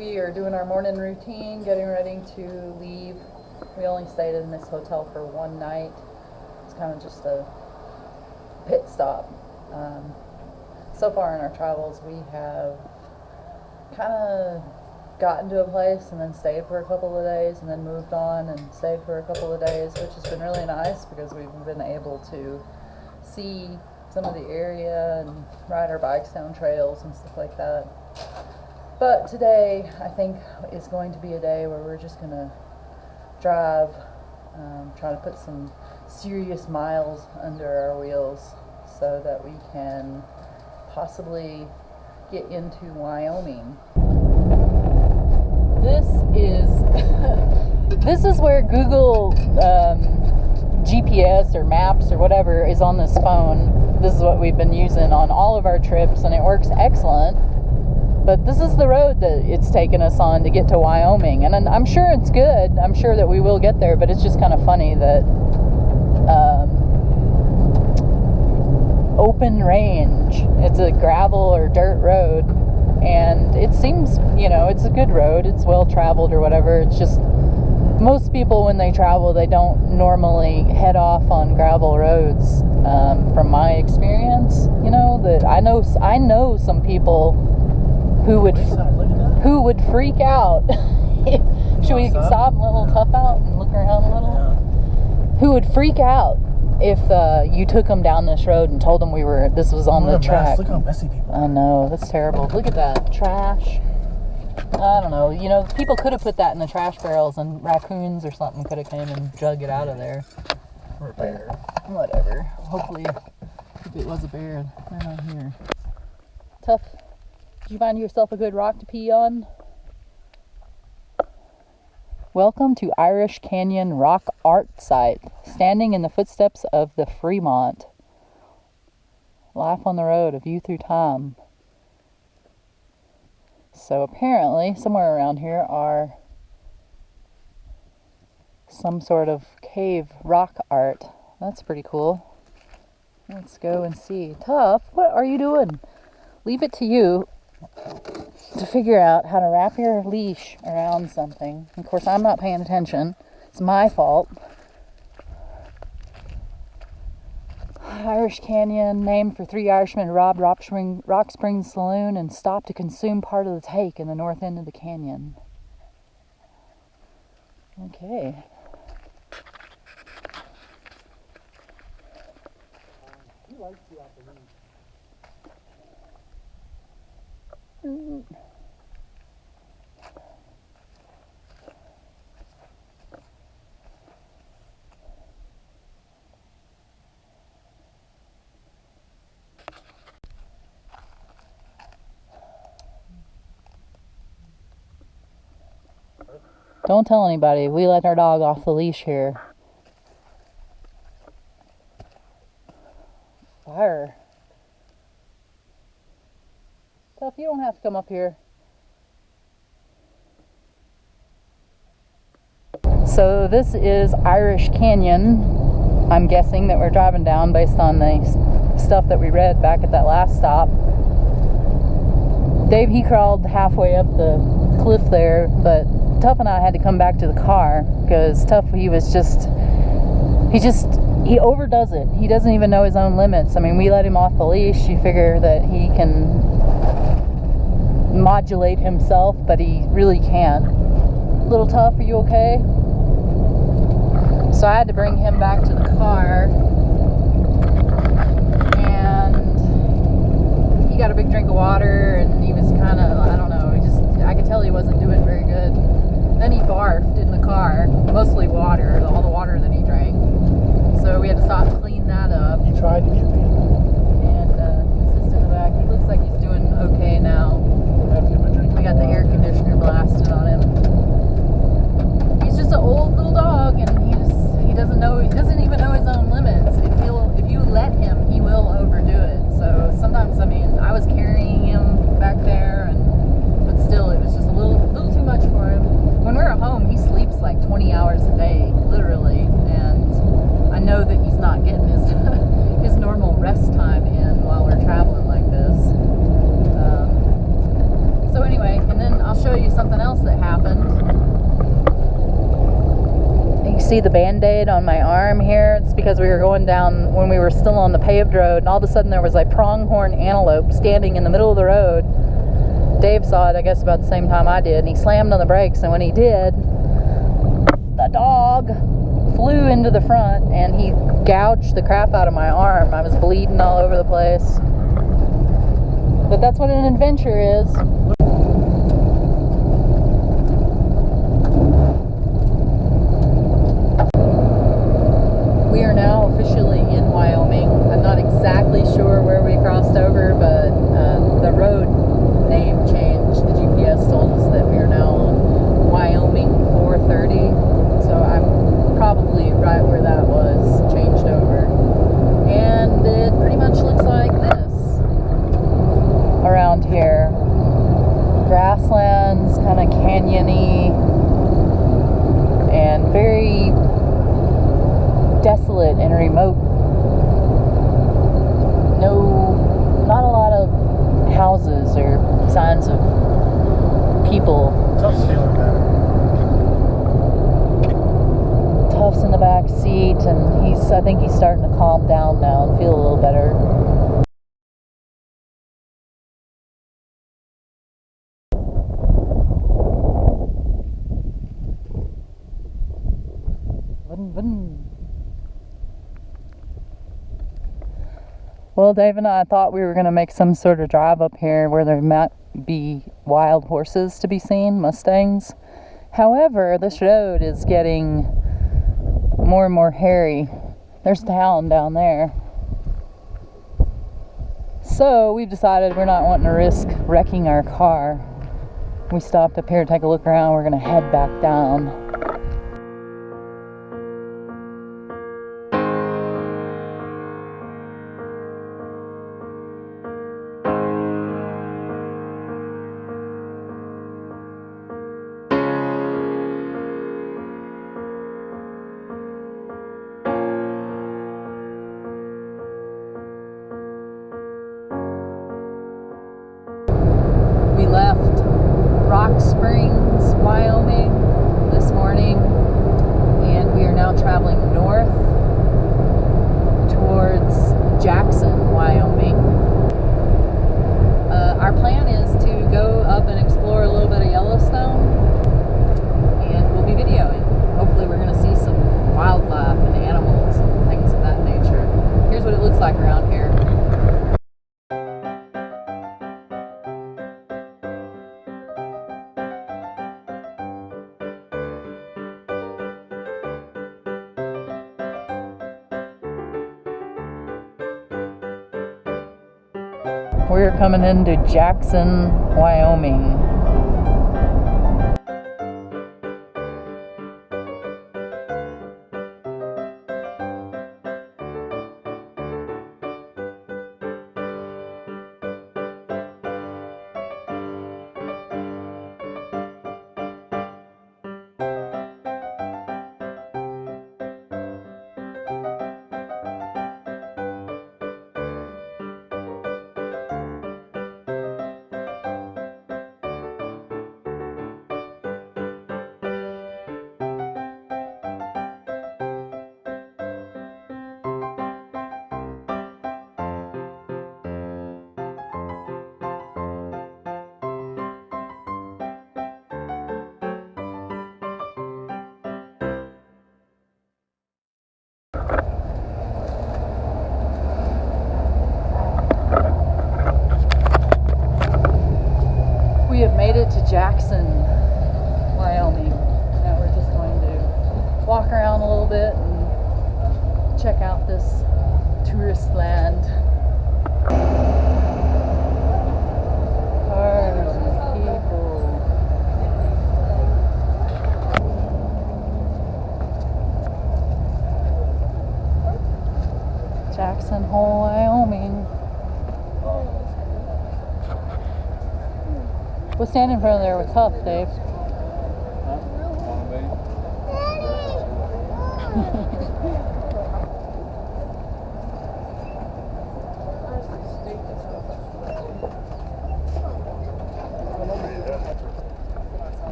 We are doing our morning routine, getting ready to leave. We only stayed in this hotel for one night. It's kind of just a pit stop. So far in our travels, we have kind of gotten to a place and then stayed for a couple of days and then moved on and stayed for a couple of days, which has been really nice because we've been able to see some of the area and ride our bikes down trails and stuff like that. But today, I think, is going to be a day where we're just going to drive, try to put some serious miles under our wheels so that we can possibly get into Wyoming. This is where Google GPS or maps or whatever is on this phone. This is what we've been using on all of our trips, and it works excellent. But this is the road that it's taken us on to get to Wyoming, and I'm sure it's good. I'm sure that we will get there, but it's just kind of funny that open range. It's a gravel or dirt road, and it seems, it's a good road. It's well traveled or whatever. It's just most people when they travel, they don't normally head off on gravel roads. From my experience, that I know some people who would freak out. Should we stop and let a little Tough out and look around a little? Yeah. Who would freak out if you took them down this road and told them this was on the track? Look how messy people are. I know, that's terrible. Look at that trash. I don't know. People could have put that in the trash barrels, and raccoons or something could have came and drug it out of there. Or a bear. Whatever. Hopefully, if it was a bear, they're not here. Tough. Did you find yourself a good rock to pee on? Welcome to Irish Canyon Rock Art Site, standing in the footsteps of the Fremont. Life on the road, a view through time. So apparently, somewhere around here are some sort of cave rock art. That's pretty cool. Let's go and see. Tough, what are you doing? Leave it to you to figure out how to wrap your leash around something. Of course, I'm not paying attention. It's my fault. Irish Canyon, named for three Irishmen who robbed Rock Springs Saloon and stopped to consume part of the take in the north end of the canyon. Okay. Don't tell anybody. We let our dog off the leash here. Fire. Tough, you don't have to come up here. So this is Irish Canyon. I'm guessing that we're driving down based on the stuff that we read back at that last stop. Dave, he crawled halfway up the cliff there, but Tough and I had to come back to the car because Tough, he overdoes it. He doesn't even know his own limits. I mean, we let him off the leash. You figure that he can modulate himself, but he really can't. Little Tough, are you okay? So I had to bring him back to the car, and he got a big drink of water, and he was kind of, I don't know, I could tell he wasn't doing very good. Then he barfed in the car, mostly water, all the water that he drank. So we had to stop and clean that up. You tried to get me. And he's just in the back. He looks like he's doing okay now. We got the air conditioner blasted on him. He's just an old little dog, and he doesn't even know his own limits. If you let him, he will overdo it. So sometimes, I was carrying him back there, and see the Band-Aid on my arm here? It's because we were going down when we were still on the paved road, and all of a sudden there was a pronghorn antelope standing in the middle of the road. Dave saw it, I guess, about the same time I did, and he slammed on the brakes, and when he did, the dog flew into the front, and he gouged the crap out of my arm. I was bleeding all over the place. But that's what an adventure is. We are now officially in Wyoming. I'm not exactly sure where we crossed over, but the road name changed. The GPS told us that we are now on Wyoming 430. So I'm probably right where that was, changed over. And it pretty much looks like this around here. Grasslands, kind of canyony, and very desolate and remote. Not a lot of houses or signs of people. Tuff's feeling better. Tuff's in the back seat, and I think he's starting to calm down now and feel a little better. Well, Dave and I thought we were going to make some sort of drive up here where there might be wild horses to be seen, Mustangs. However, this road is getting more and more hairy. There's town down there. So we've decided we're not wanting to risk wrecking our car. We stopped up here to take a look around. We're going to head back down. We left Rock Springs, Wyoming this morning, and we are now traveling north towards Jackson, Wyoming. Our plan is to go up and explore a little bit of Yellowstone, and we'll be videoing. Hopefully we're going to see some wildlife and animals and things of that nature. Here's what it looks like around here. We're coming into Jackson, Wyoming. We have made it to Jackson, Wyoming. Now we're just going to walk around a little bit and check out this tourist land. Cars and people. Jackson Hole, Wyoming. We'll stand in front of there with Tuff, Dave.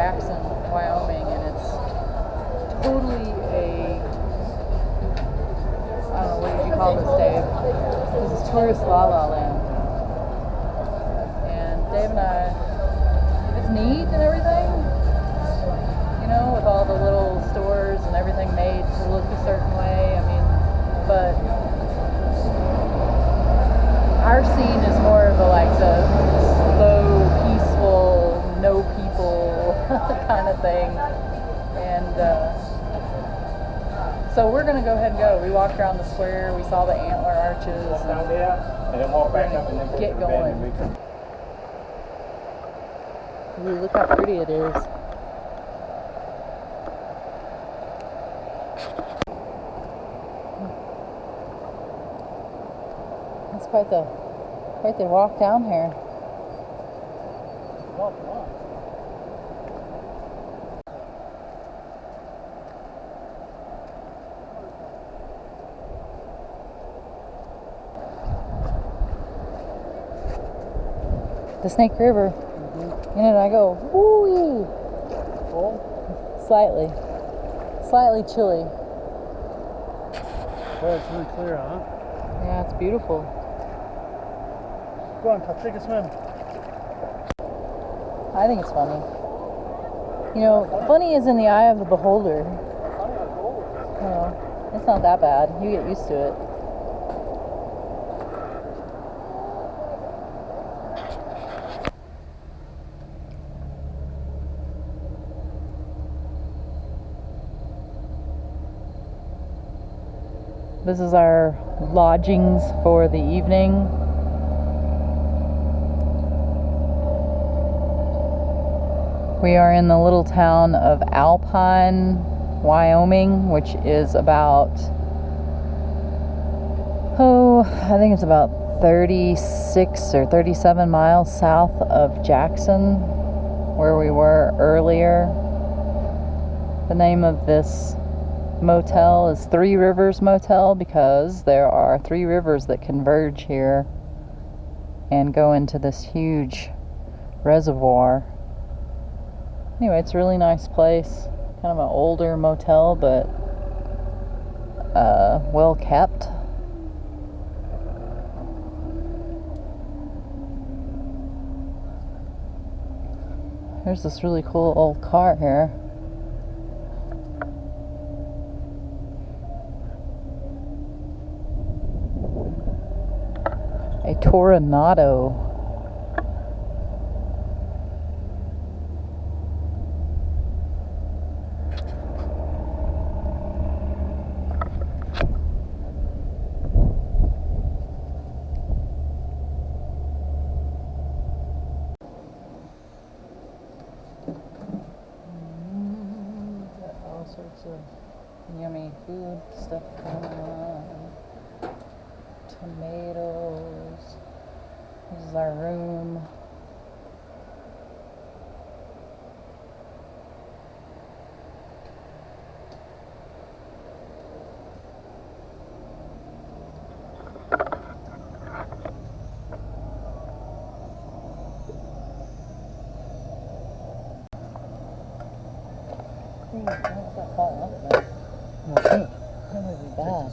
Jackson, Wyoming, and it's totally a, I don't know, what did you call this, Dave? This is tourist la la land. And Dave and I, it's neat and everything, you know, with all the little stores and everything made to look a certain way. I mean, but our scene is more of a, like, the slow, peaceful, no people kind of thing. And so we're gonna go ahead and go. We walked around the square, we saw the antler arches, and then walk back up and then get going. Ooh, look how pretty it is. It's quite the walk down here. The Snake River. In it I go, woo-wee. Slightly chilly. Well, it's really clear, huh? Yeah, it's beautiful. Go on, Pop, take a swim. I think it's funny. You know, funny is in the eye of the beholder. You know, it's not that bad. You get used to it. This is our lodgings for the evening. We are in the little town of Alpine, Wyoming, which is about, I think it's about 36 or 37 miles south of Jackson, where we were earlier. The name of this motel is Three Rivers Motel because there are three rivers that converge here and go into this huge reservoir. Anyway, it's a really nice place. Kind of an older motel, but well kept. There's this really cool old car here. A Toronado. All sorts of yummy food stuff going on. Tomatoes. This is our room. Ooh, what's that falling up there? No, shit. That would be bad.